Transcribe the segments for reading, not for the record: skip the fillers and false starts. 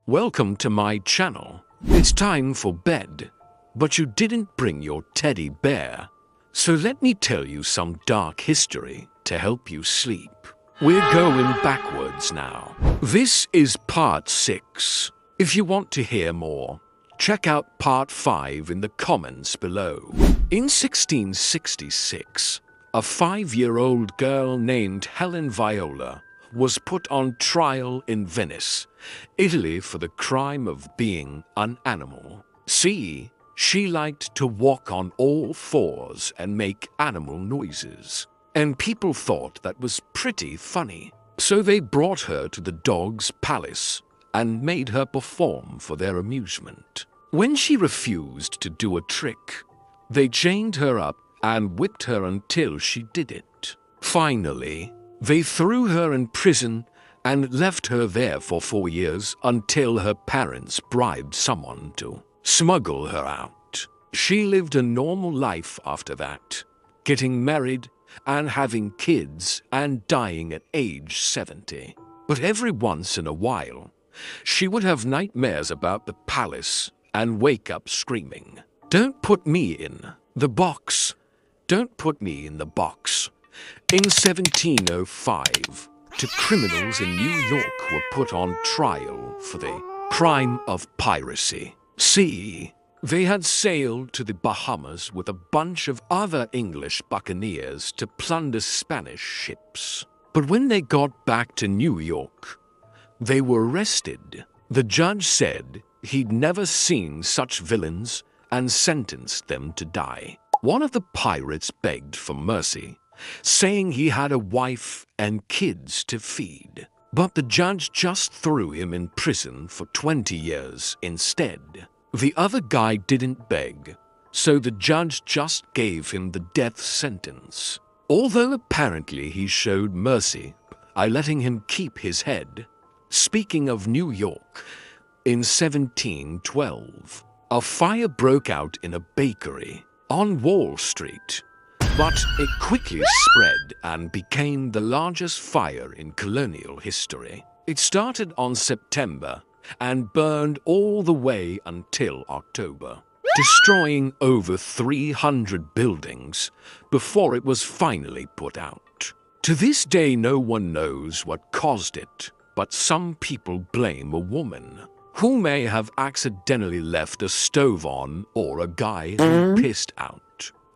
Welcome to my channel. It's time for bed, but you didn't bring your teddy bear. So let me tell you some dark history to help you sleep. We're going backwards now. This is part 6. If you want to hear more, check out part 5 in the comments below. In 1666, a 5-year-old girl named Helen Viola was put on trial in Venice, Italy, for the crime of being an animal. See, she liked to walk on all fours and make animal noises, and people thought that was pretty funny. So they brought her to the dog's palace and made her perform for their amusement. When she refused to do a trick, they chained her up and whipped her until she did it. Finally, they threw her in prison and left her there for 4 years until her parents bribed someone to smuggle her out. She lived a normal life after that, getting married and having kids and dying at age 70. But every once in a while, she would have nightmares about the palace and wake up screaming, "Don't put me in the box! Don't put me in the box!" In 1705, 2 criminals in New York were put on trial for the crime of piracy. See, they had sailed to the Bahamas with a bunch of other English buccaneers to plunder Spanish ships. But when they got back to New York, they were arrested. The judge said he'd never seen such villains and sentenced them to die. One of the pirates begged for mercy, saying he had a wife and kids to feed. But the judge just threw him in prison for 20 years instead. The other guy didn't beg, so the judge just gave him the death sentence. Although apparently he showed mercy by letting him keep his head. Speaking of New York, in 1712, a fire broke out in a bakery on Wall Street. But it quickly spread and became the largest fire in colonial history. It started on September and burned all the way until October, destroying over 300 buildings before it was finally put out. To this day, no one knows what caused it, but some people blame a woman who may have accidentally left a stove on, or a guy who pissed out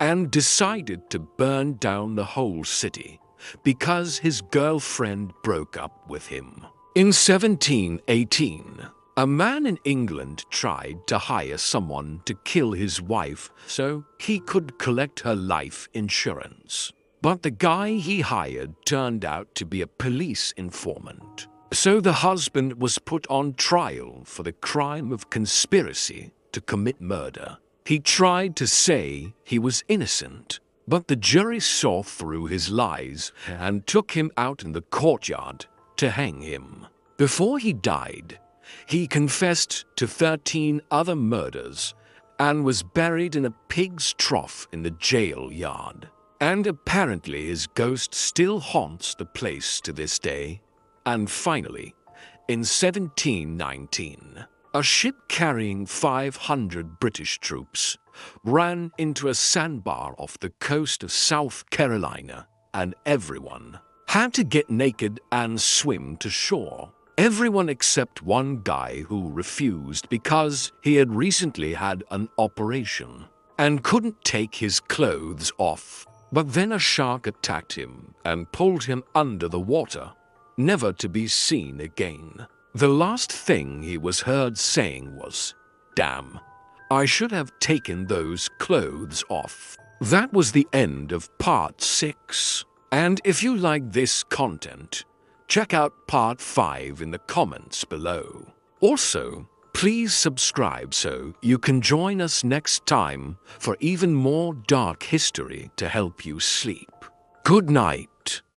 and decided to burn down the whole city because his girlfriend broke up with him. In 1718, a man in England tried to hire someone to kill his wife so he could collect her life insurance. But the guy he hired turned out to be a police informant. So the husband was put on trial for the crime of conspiracy to commit murder. He tried to say he was innocent, but the jury saw through his lies and took him out in the courtyard to hang him. Before he died, he confessed to 13 other murders and was buried in a pig's trough in the jail yard. And apparently his ghost still haunts the place to this day. And finally, in 1719, a ship carrying 500 British troops ran into a sandbar off the coast of South Carolina, and everyone had to get naked and swim to shore. Everyone except one guy who refused because he had recently had an operation and couldn't take his clothes off. But then a shark attacked him and pulled him under the water, never to be seen again. The last thing he was heard saying was, "Damn, I should have taken those clothes off." That was the end of part 6. And if you like this content, check out part 5 in the comments below. Also, please subscribe so you can join us next time for even more dark history to help you sleep. Good night.